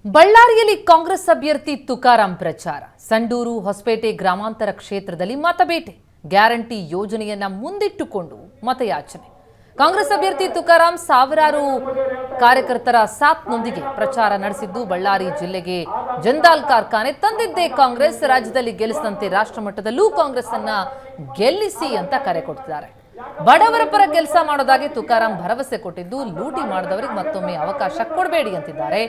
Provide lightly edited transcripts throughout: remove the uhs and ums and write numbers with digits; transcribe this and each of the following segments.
ಬಳ್ಳಾರಿಯಲ್ಲಿ ಕಾಂಗ್ರೆಸ್ ಅಭ್ಯರ್ಥಿ ತುಕಾರಾಂ ಪ್ರಚಾರ. ಸಂಡೂರು ಹೊಸಪೇಟೆ ಗ್ರಾಮಾಂತರ ಕ್ಷೇತ್ರದಲ್ಲಿ ಮತಬೇಟೆ. ಗ್ಯಾರಂಟಿ ಯೋಜನೆಯನ್ನ ಮುಂದಿಟ್ಟುಕೊಂಡು ಮತಯಾಚನೆ. ಕಾಂಗ್ರೆಸ್ ಅಭ್ಯರ್ಥಿ ತುಕಾರಾಂ ಸಾವಿರಾರು ಕಾರ್ಯಕರ್ತರ ಸಾಥ್ನೊಂದಿಗೆ ಪ್ರಚಾರ ನಡೆಸಿದ್ದು, ಬಳ್ಳಾರಿ ಜಿಲ್ಲೆಗೆ ಜಿಂದಾಲ್ ಕಾರ್ಖಾನೆ ತಂದಿದ್ದೇ ಕಾಂಗ್ರೆಸ್, ರಾಜ್ಯದಲ್ಲಿ ಗೆಲ್ಲಿಸಿದಂತೆ ರಾಷ್ಟ್ರಮಟ್ಟದಲ್ಲೂ ಕಾಂಗ್ರೆಸ್ ಅನ್ನ ಗೆಲ್ಲಿಸಿ ಅಂತ ಕರೆ ಕೊಟ್ಟಿದ್ದಾರೆ. ಬಡವರ ಪರ ಕೆಲಸ ಮಾಡೋದಾಗಿ ತುಕಾರಾಂ ಭರವಸೆ ಕೊಟ್ಟಿದ್ದು, ಲೂಟಿ ಮಾಡಿದವರಿಗೆ ಮತ್ತೊಮ್ಮೆ ಅವಕಾಶ ಕೊಡಬೇಡಿ ಅಂತಿದ್ದಾರೆ.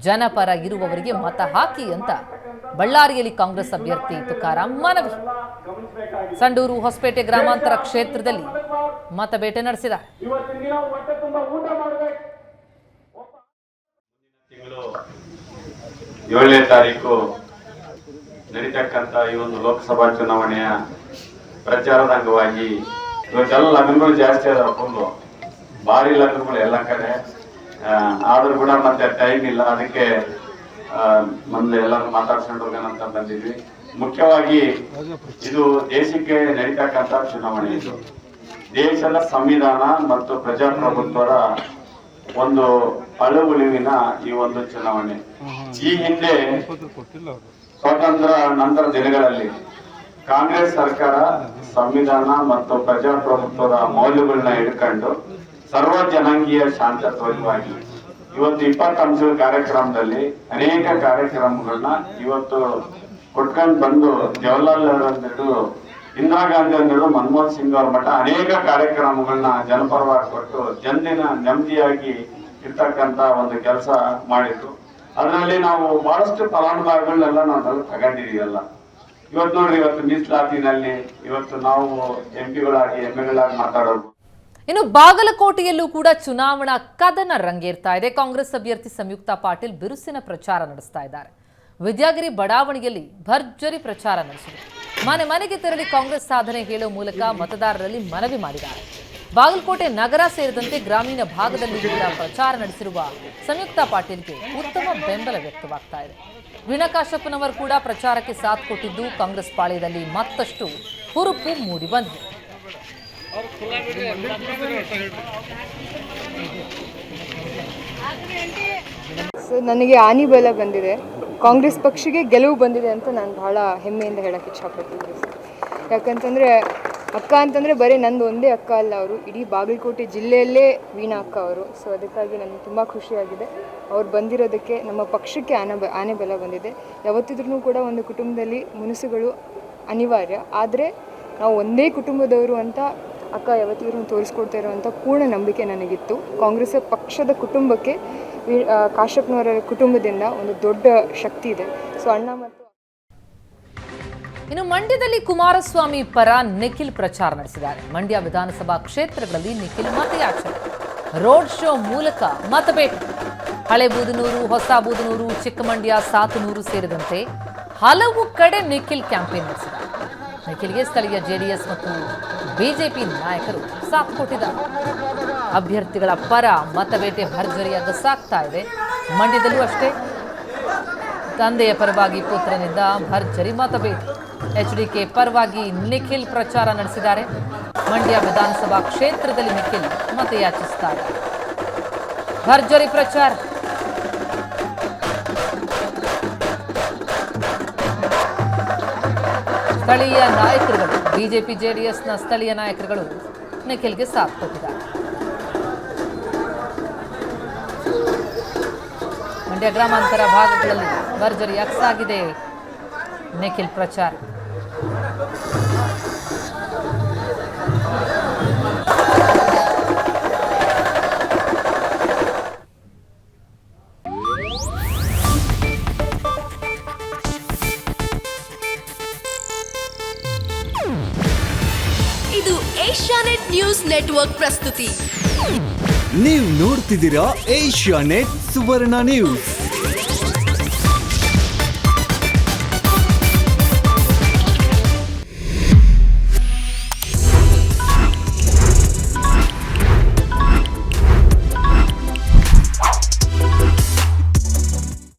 ಜನಪರ ಇರುವವರಿಗೆ ಮತ ಹಾಕಿ ಅಂತ ಬಳ್ಳಾರಿಯಲ್ಲಿ ಕಾಂಗ್ರೆಸ್ ಅಭ್ಯರ್ಥಿ ತುಕಾರಾಂ ಮನವಿ. ಸಂಡೂರು ಹೊಸಪೇಟೆ ಗ್ರಾಮಾಂತರ ಕ್ಷೇತ್ರದಲ್ಲಿ ಮತಬೇಟೆ ನಡೆಸಿದ್ದಾರೆ. ತಿಂಗಳು 7ನೇ ತಾರೀಕು ನಡೀತಕ್ಕಂಥ ಈ ಒಂದು ಲೋಕಸಭಾ ಚುನಾವಣೆಯ ಪ್ರಚಾರದ ಅಂಗವಾಗಿ ಇವತ್ತೆಲ್ಲ ಲಗ್ನಗಳು ಜಾಸ್ತಿ ಅದಾವ. ಫುಲ್ಲು ಭಾರಿ ಲಗ್ನಗಳು ಎಲ್ಲ ಕಡೆ. ಆದ್ರೂ ಕೂಡ ಮತ್ತೆ ಟೈಮ್ ಇಲ್ಲ, ಅದಕ್ಕೆ ಮೊದಲು ಎಲ್ಲರೂ ಮಾತಾಡ್ಸ್ಕೊಂಡು ಹೋಗೋಣಂತ ಬಂದಿದ್ವಿ. ಮುಖ್ಯವಾಗಿ ಇದು ದೇಶಕ್ಕೆ ನಡೀತಕ್ಕಂಥ ಚುನಾವಣೆ. ಇದು ದೇಶದ ಸಂವಿಧಾನ ಮತ್ತು ಪ್ರಜಾಪ್ರಭುತ್ವದ ಒಂದು ಅಳುವುಳಿವಿನ ಈ ಒಂದು ಚುನಾವಣೆ. ಈ ಹಿಂದೆ ಸ್ವಾತಂತ್ರ್ಯ ನಂತರ ದಿನಗಳಲ್ಲಿ ಕಾಂಗ್ರೆಸ್ ಸರ್ಕಾರ ಸಂವಿಧಾನ ಮತ್ತು ಪ್ರಜಾಪ್ರಭುತ್ವದ ಮೌಲ್ಯಗಳನ್ನ ಹಿಡ್ಕೊಂಡು ಸರ್ವ ಜನಾಂಗೀಯ ಶಾಂತತ್ವವಾಗಿ ಇವತ್ತು 20 ಅಂಶದ ಕಾರ್ಯಕ್ರಮದಲ್ಲಿ ಅನೇಕ ಕಾರ್ಯಕ್ರಮಗಳನ್ನ ಇವತ್ತು ಕೊಟ್ಕೊಂಡು ಬಂದು, ಜವಾಹರ್ಲಾಲ್ ನೆಹರು ಅಂದಿಟ್ಟು, ಇಂದಿರಾ ಗಾಂಧಿ ಅಂದಿಟ್ಟು, ಮನಮೋಹನ್ ಸಿಂಗ್ ಅವ್ರ ಮಟ್ಟ ಅನೇಕ ಕಾರ್ಯಕ್ರಮಗಳನ್ನ ಜನಪರವಾಗಿ ಕೊಟ್ಟು ಜನದಿನ ನೆಮ್ಮದಿಯಾಗಿ ಇರ್ತಕ್ಕಂತ ಒಂದು ಕೆಲಸ ಮಾಡಿದ್ರು. ಅದರಲ್ಲಿ ನಾವು ಬಹಳಷ್ಟು ಫಲಾನುಭವಿಗಳನ್ನೆಲ್ಲ ನಾವು ತಗೊಂಡಿದೀವಲ್ಲ. ಇವತ್ತು ನೋಡ್ರಿ, ಇವತ್ತು ಮೀಸಲಾತಿನಲ್ಲಿ ಇವತ್ತು ನಾವು ಎಂಪಿಗಳಾಗಿ ಎಂಎಲ್ಎಗಳಾಗಿ ಮಾತಾಡೋದು. ಇನ್ನು ಬಾಗಲಕೋಟೆಯಲ್ಲೂ ಕೂಡ ಚುನಾವಣಾ ಕದನ ರಂಗೇರ್ತಾ ಇದೆ. ಕಾಂಗ್ರೆಸ್ ಅಭ್ಯರ್ಥಿ ಸಂಯುಕ್ತಾ ಪಾಟೀಲ್ ಬಿರುಸಿನ ಪ್ರಚಾರ ನಡೆಸ್ತಾ ಇದ್ದಾರೆ. ವಿದ್ಯಾಗಿರಿ ಬಡಾವಣೆಯಲ್ಲಿ ಭರ್ಜರಿ ಪ್ರಚಾರ ನಡೆಸಿದರು. ಮನೆ ಮನೆಗೆ ತೆರಳಿ ಕಾಂಗ್ರೆಸ್ ಸಾಧನೆ ಹೇಳುವ ಮೂಲಕ ಮತದಾರರಲ್ಲಿ ಮನವಿ ಮಾಡಿದ್ದಾರೆ. ಬಾಗಲಕೋಟೆ ನಗರ ಸೇರಿದಂತೆ ಗ್ರಾಮೀಣ ಭಾಗದಲ್ಲಿ ಕೂಡ ಪ್ರಚಾರ ನಡೆಸಿರುವ ಸಂಯುಕ್ತಾ ಪಾಟೀಲ್ಗೆ ಉತ್ತಮ ಬೆಂಬಲ ವ್ಯಕ್ತವಾಗ್ತಾ ಇದೆ. ವೀಣಾ ಕಾಶಪ್ಪನವರು ಕೂಡ ಪ್ರಚಾರಕ್ಕೆ ಸಾಥ್ ಕೊಟ್ಟಿದ್ದು, ಕಾಂಗ್ರೆಸ್ ಪಾಳ್ಯದಲ್ಲಿ ಮತ್ತಷ್ಟು ಹುರುಪು ಮೂಡಿ ಬಂದಿದೆ. ನನಗೆ ಆನಿ ಬಲ ಬಂದಿದೆ, ಕಾಂಗ್ರೆಸ್ ಪಕ್ಷಕ್ಕೆ ಗೆಲುವು ಬಂದಿದೆ ಅಂತ ನಾನು ಬಹಳ ಹೆಮ್ಮೆಯಿಂದ ಹೇಳಕ್ಕೆ ಇಷ್ಟಪಡ್ತೀನಿ. ಯಾಕಂತಂದರೆ ಅಕ್ಕ ಅಂತಂದರೆ ಬರೀ ನಂದು ಒಂದೇ ಅಕ್ಕ ಅಲ್ಲ, ಅವರು ಇಡೀ ಬಾಗಲಕೋಟೆ ಜಿಲ್ಲೆಯಲ್ಲೇ ವೀಣಾ ಅಕ್ಕ ಅವರು. ಸೊ ಅದಕ್ಕಾಗಿ ನನಗೆ ತುಂಬ ಖುಷಿಯಾಗಿದೆ ಅವ್ರು ಬಂದಿರೋದಕ್ಕೆ. ನಮ್ಮ ಪಕ್ಷಕ್ಕೆ ಆನೆ ಬಲ ಬಂದಿದೆ. ಯಾವತ್ತಿದ್ರೂ ಕೂಡ ಒಂದು ಕುಟುಂಬದಲ್ಲಿ ಮುನಿಸುಗಳು ಅನಿವಾರ್ಯ, ಆದರೆ ನಾವು ಒಂದೇ ಕುಟುಂಬದವರು ಅಂತ ಅಕ್ಕ ಯಾವತ್ತಿದ್ರೂ ತೋರಿಸ್ಕೊಡ್ತಾ ಇರೋವಂಥ ಪೂರ್ಣ ನಂಬಿಕೆ ನನಗಿತ್ತು. ಕಾಂಗ್ರೆಸ್ ಪಕ್ಷದ ಕುಟುಂಬಕ್ಕೆ ಕಾಶಪ್ಪನವರ ಕುಟುಂಬದಿಂದ ಒಂದು ದೊಡ್ಡ ಶಕ್ತಿ ಇದೆ. ಸೊ ಅಣ್ಣ ಮತ್ತು ಇನ್ನು ಮಂಡ್ಯದಲ್ಲಿ ಕುಮಾರಸ್ವಾಮಿ ಪರ ನಿಖಿಲ್ ಪ್ರಚಾರ ನಡೆಸಿದ್ದಾರೆ. ಮಂಡ್ಯ ವಿಧಾನಸಭಾ ಕ್ಷೇತ್ರಗಳಲ್ಲಿ ನಿಖಿಲ್ ಮತಯಾಚನೆ, ರೋಡ್ ಶೋ ಮೂಲಕ ಮತಬೇಟೆ. ಹಳೆ ಬೂದನೂರು, ಹೊಸ ಬೂದನೂರು, ಚಿಕ್ಕಮಂಡ್ಯ, ಸಾತನೂರು ಸೇರಿದಂತೆ ಹಲವು ಕಡೆ ನಿಖಿಲ್ ಕ್ಯಾಂಪೇನ್ ನಡೆಸಿದ್ದಾರೆ. ನಿಖಿಲ್ಗೆ ಸ್ಥಳೀಯ ಜೆಡಿಎಸ್ ಮತ್ತು ಬಿಜೆಪಿ ನಾಯಕರು ಸಾಥ್ ಕೊಟ್ಟಿದ್ದಾರೆ. ಅಭ್ಯರ್ಥಿಗಳ ಪರ ಮತಬೇಟೆ ಭರ್ಜರಿಯಾಗಿ ಸಾಗ್ತಾ ಇದೆ. ಮಂಡ್ಯದಲ್ಲೂ ಅಷ್ಟೇ ತಂದೆಯ ಪರವಾಗಿ ಪುತ್ರನಿಂದ ಭರ್ಜರಿ ಮತಬೇಟೆ. ಎಚ್ಡಿಕೆ ಪರವಾಗಿ ನಿಖಿಲ್ ಪ್ರಚಾರ ನಡೆಸಿದ್ದಾರೆ. ಮಂಡ್ಯ ವಿಧಾನಸಭಾ ಕ್ಷೇತ್ರದಲ್ಲಿ ನಿಖಿಲ್ ಮತಯಾಚಿಸುತ್ತಾರೆ. ಭರ್ಜರಿ ಪ್ರಚಾರ. ಸ್ಥಳೀಯ ನಾಯಕರುಗಳು, ಬಿಜೆಪಿ ಜೆಡಿಎಸ್ನ ಸ್ಥಳೀಯ ನಾಯಕರುಗಳು ನಿಖಿಲ್ಗೆ ಸಾಥ್ ಕೊಟ್ಟಿದ್ದಾರೆ. ಮಂಡ್ಯ ಗ್ರಾಮಾಂತರ ಭಾಗಗಳಲ್ಲಿ ಭರ್ಜರಿಯಾಗಿ ಸಾಗಿದೆ ನಿಖಿಲ್ ಪ್ರಚಾರ. ಇದು ಏಷ್ಯಾನೆಟ್ ನ್ಯೂಸ್ ನೆಟ್ವರ್ಕ್ ಪ್ರಸ್ತುತಿ. ನೀವು ನೋಡ್ತಿದ್ದೀರಾ ಏಷ್ಯಾನೆಟ್ ಸುವರ್ಣ ನ್ಯೂಸ್.